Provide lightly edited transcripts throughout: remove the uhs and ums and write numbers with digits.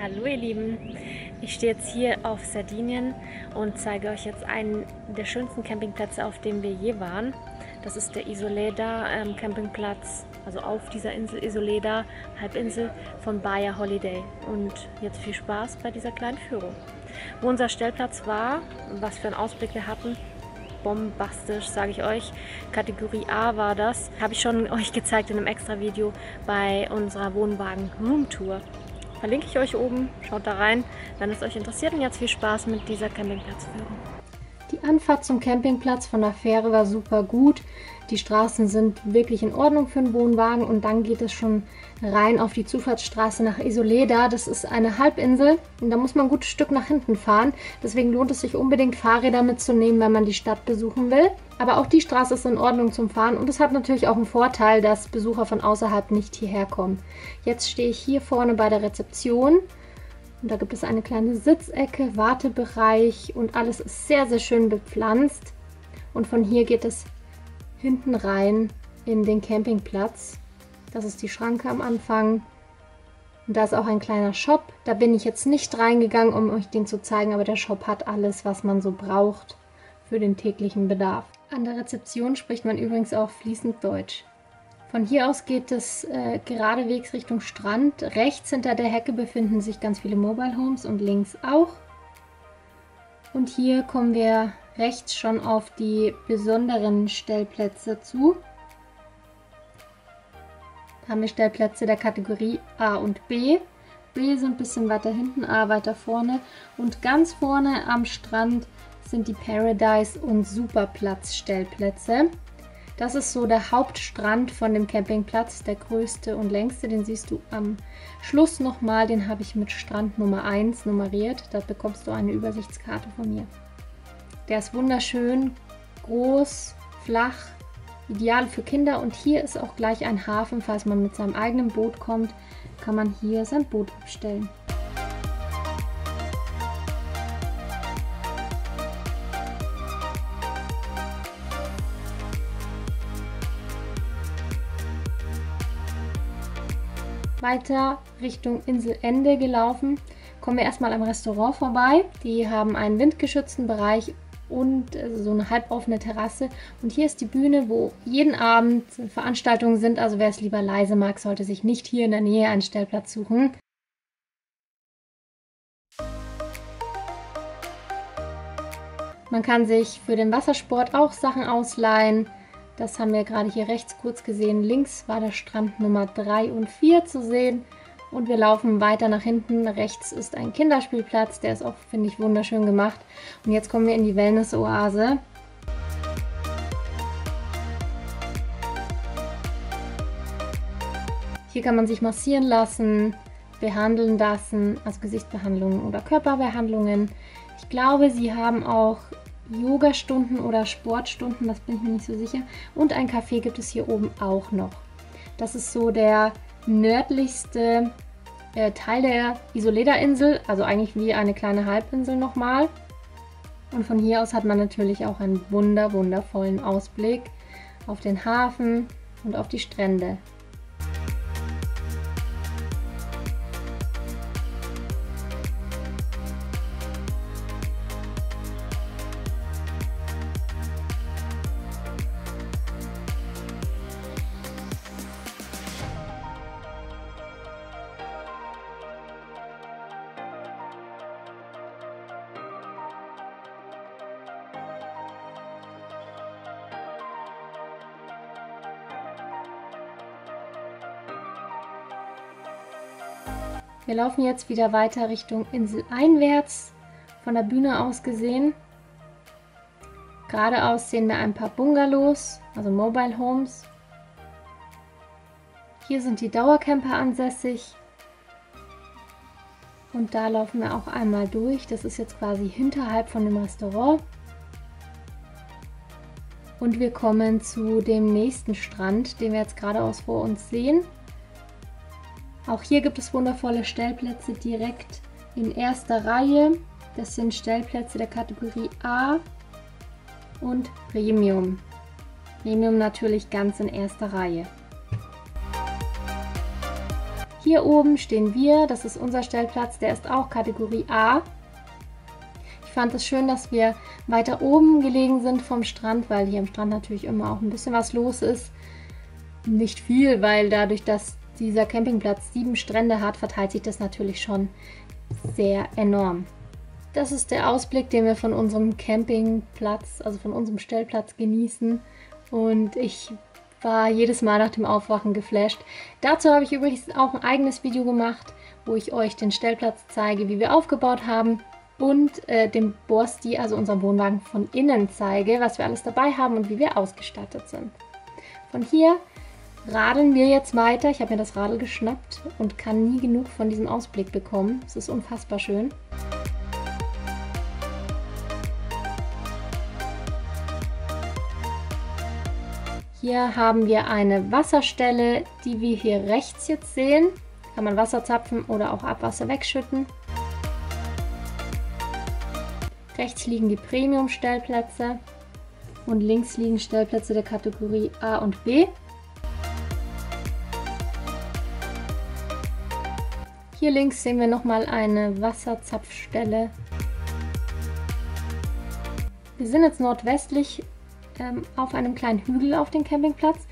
Hallo ihr Lieben, ich stehe jetzt hier auf Sardinien und zeige euch jetzt einen der schönsten Campingplätze, auf dem wir je waren. Das ist der Isoleda Campingplatz, also auf dieser Insel Isoleda, Halbinsel von Bahia Holiday. Und jetzt viel Spaß bei dieser kleinen Führung. Wo unser Stellplatz war, was für einen Ausblick wir hatten, bombastisch, sage ich euch. Kategorie A war das. Habe ich schon euch gezeigt in einem extra Video bei unserer Wohnwagen-Roomtour. Verlinke ich euch oben, schaut da rein, wenn es euch interessiert. Und jetzt viel Spaß mit dieser Campingplatzführung. Die Anfahrt zum Campingplatz von der Fähre war super gut. Die Straßen sind wirklich in Ordnung für einen Wohnwagen und dann geht es schon rein auf die Zufahrtsstraße nach Isoleda. Das ist eine Halbinsel und da muss man ein gutes Stück nach hinten fahren. Deswegen lohnt es sich unbedingt, Fahrräder mitzunehmen, wenn man die Stadt besuchen will. Aber auch die Straße ist in Ordnung zum Fahren und es hat natürlich auch einen Vorteil, dass Besucher von außerhalb nicht hierher kommen. Jetzt stehe ich hier vorne bei der Rezeption. Und da gibt es eine kleine Sitzecke, Wartebereich und alles ist sehr, sehr schön bepflanzt. Und von hier geht es hinten rein in den Campingplatz. Das ist die Schranke am Anfang. Und da ist auch ein kleiner Shop. Da bin ich jetzt nicht reingegangen, um euch den zu zeigen, aber der Shop hat alles, was man so braucht für den täglichen Bedarf. An der Rezeption spricht man übrigens auch fließend Deutsch. Von hier aus geht es geradewegs Richtung Strand. Rechts hinter der Hecke befinden sich ganz viele Mobile Homes und links auch. Und hier kommen wir rechts schon auf die besonderen Stellplätze zu. Da haben wir Stellplätze der Kategorie A und B. B sind ein bisschen weiter hinten, A weiter vorne. Und ganz vorne am Strand sind die Paradise- und Superplatz-Stellplätze. Das ist so der Hauptstrand von dem Campingplatz, der größte und längste. Den siehst du am Schluss nochmal. Den habe ich mit Strand Nummer 1 nummeriert. Da bekommst du eine Übersichtskarte von mir. Der ist wunderschön, groß, flach, ideal für Kinder. Und hier ist auch gleich ein Hafen. Falls man mit seinem eigenen Boot kommt, kann man hier sein Boot abstellen. Weiter Richtung Inselende gelaufen, kommen wir erstmal am Restaurant vorbei. Die haben einen windgeschützten Bereich und so eine halboffene Terrasse. Und hier ist die Bühne, wo jeden Abend Veranstaltungen sind. Also wer es lieber leise mag, sollte sich nicht hier in der Nähe einen Stellplatz suchen. Man kann sich für den Wassersport auch Sachen ausleihen. Das haben wir gerade hier rechts kurz gesehen. Links war der Strand Nummer 3 und 4 zu sehen. Und wir laufen weiter nach hinten. Rechts ist ein Kinderspielplatz. Der ist auch, finde ich, wunderschön gemacht. Und jetzt kommen wir in die Wellness-Oase. Hier kann man sich massieren lassen, behandeln lassen, also Gesichtsbehandlungen oder Körperbehandlungen. Ich glaube, sie haben auch Yoga-Stunden oder Sportstunden, das bin ich mir nicht so sicher. Und ein Café gibt es hier oben auch noch. Das ist so der nördlichste Teil der Isoleda-Insel, also eigentlich wie eine kleine Halbinsel nochmal. Und von hier aus hat man natürlich auch einen wundervollen Ausblick auf den Hafen und auf die Strände. Wir laufen jetzt wieder weiter Richtung Insel einwärts, von der Bühne aus gesehen. Geradeaus sehen wir ein paar Bungalows, also Mobile Homes. Hier sind die Dauercamper ansässig. Und da laufen wir auch einmal durch. Das ist jetzt quasi hinterhalb von dem Restaurant. Und wir kommen zu dem nächsten Strand, den wir jetzt geradeaus vor uns sehen. Auch hier gibt es wundervolle Stellplätze direkt in erster Reihe. Das sind Stellplätze der Kategorie A und Premium. Premium natürlich ganz in erster Reihe. Hier oben stehen wir, das ist unser Stellplatz, der ist auch Kategorie A. Ich fand es schön, dass wir weiter oben gelegen sind vom Strand, weil hier am Strand natürlich immer auch ein bisschen was los ist. Nicht viel, weil dadurch, dass dieser Campingplatz 7 Strände hat, verteilt sich das natürlich schon sehr enorm. Das ist der Ausblick, den wir von unserem Campingplatz, also von unserem Stellplatz genießen. Und ich war jedes Mal nach dem Aufwachen geflasht. Dazu habe ich übrigens auch ein eigenes Video gemacht, wo ich euch den Stellplatz zeige, wie wir aufgebaut haben. Und den Borsti, also unseren Wohnwagen von innen zeige, was wir alles dabei haben und wie wir ausgestattet sind. Von hier radeln wir jetzt weiter. Ich habe mir das Radl geschnappt und kann nie genug von diesem Ausblick bekommen. Es ist unfassbar schön. Hier haben wir eine Wasserstelle, die wir hier rechts jetzt sehen. Kann man Wasser zapfen oder auch Abwasser wegschütten. Rechts liegen die Premium-Stellplätze und links liegen Stellplätze der Kategorie A und B. Hier links sehen wir nochmal eine Wasserzapfstelle. Wir sind jetzt nordwestlich auf einem kleinen Hügel auf dem Campingplatz.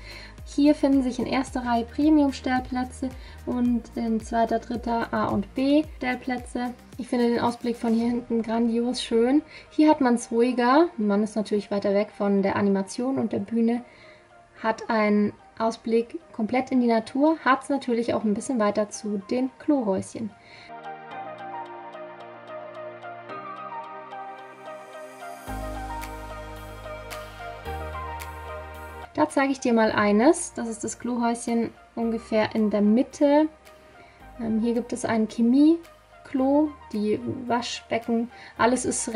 Hier finden sich in erster Reihe Premium-Stellplätze und in zweiter, dritter A und B Stellplätze. Ich finde den Ausblick von hier hinten grandios schön. Hier hat man es ruhiger. Man ist natürlich weiter weg von der Animation und der Bühne. Hat einen Ausblick komplett in die Natur. Hat es natürlich auch ein bisschen weiter zu den Klohäuschen. Da zeige ich dir mal eines. Das ist das Klohäuschen ungefähr in der Mitte. Hier gibt es ein Chemie-Klo, die Waschbecken. Alles ist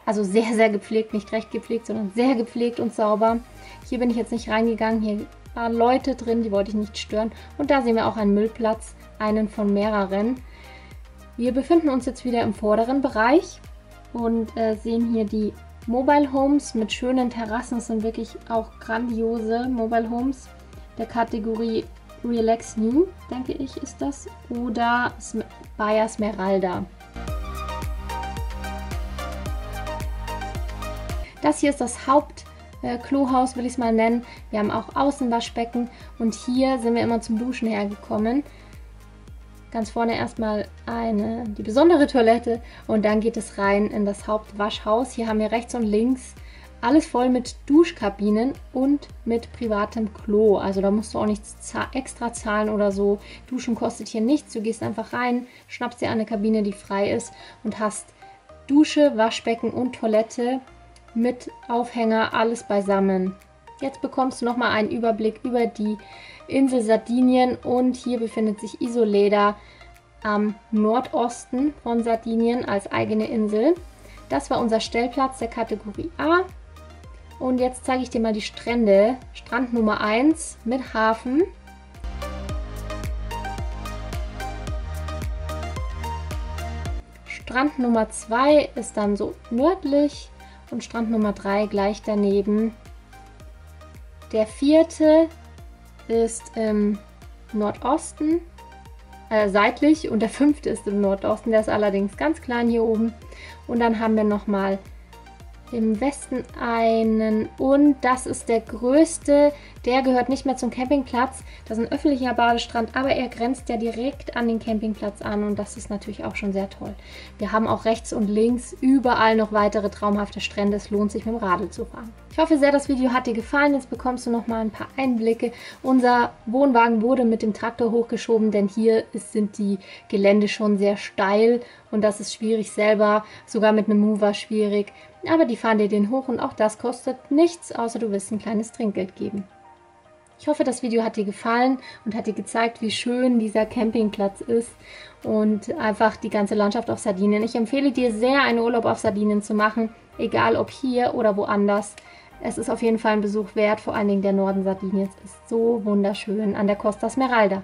also sehr, sehr gepflegt. Nicht recht gepflegt, sondern sehr gepflegt und sauber. Hier bin ich jetzt nicht reingegangen. Hier waren Leute drin, die wollte ich nicht stören. Und da sehen wir auch einen Müllplatz, einen von mehreren. Wir befinden uns jetzt wieder im vorderen Bereich und sehen hier die Mobile Homes mit schönen Terrassen. Das sind wirklich auch grandiose Mobile Homes der Kategorie Relax New, denke ich, ist das. Oder Baia Smeralda. Das hier ist das Hauptklohaus, will ich es mal nennen. Wir haben auch Außenwaschbecken und hier sind wir immer zum Duschen hergekommen. Ganz vorne erstmal die besondere Toilette und dann geht es rein in das Hauptwaschhaus. Hier haben wir rechts und links alles voll mit Duschkabinen und mit privatem Klo. Also da musst du auch nichts extra zahlen oder so. Duschen kostet hier nichts. Du gehst einfach rein, schnappst dir eine Kabine, die frei ist und hast Dusche, Waschbecken und Toilette mit Aufhänger, alles beisammen. Jetzt bekommst du nochmal einen Überblick über die Insel Sardinien und hier befindet sich Isoleda am Nordosten von Sardinien als eigene Insel. Das war unser Stellplatz der Kategorie A. Und jetzt zeige ich dir mal die Strände. Strand Nummer 1 mit Hafen. Strand Nummer 2 ist dann so nördlich und Strand Nummer 3 gleich daneben. Der 4. ist im Nordosten, seitlich, und der 5. ist im Nordosten. Der ist allerdings ganz klein hier oben. Und dann haben wir nochmal im Westen einen und das ist der größte. Der gehört nicht mehr zum Campingplatz. Das ist ein öffentlicher Badestrand, aber er grenzt ja direkt an den Campingplatz an und das ist natürlich auch schon sehr toll. Wir haben auch rechts und links überall noch weitere traumhafte Strände. Es lohnt sich mit dem Radl zu fahren. Ich hoffe sehr, das Video hat dir gefallen. Jetzt bekommst du noch mal ein paar Einblicke. Unser Wohnwagen wurde mit dem Traktor hochgeschoben, denn hier sind die Gelände schon sehr steil und das ist schwierig selber, sogar mit einem Mover schwierig. Aber die fahren dir den hoch und auch das kostet nichts, außer du wirst ein kleines Trinkgeld geben. Ich hoffe, das Video hat dir gefallen und hat dir gezeigt, wie schön dieser Campingplatz ist und einfach die ganze Landschaft auf Sardinien. Ich empfehle dir sehr, einen Urlaub auf Sardinien zu machen, egal ob hier oder woanders. Es ist auf jeden Fall ein Besuch wert, vor allen Dingen der Norden Sardiniens ist so wunderschön an der Costa Smeralda.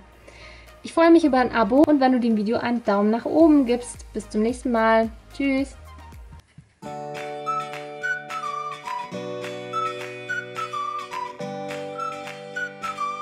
Ich freue mich über ein Abo und wenn du dem Video einen Daumen nach oben gibst. Bis zum nächsten Mal. Tschüss!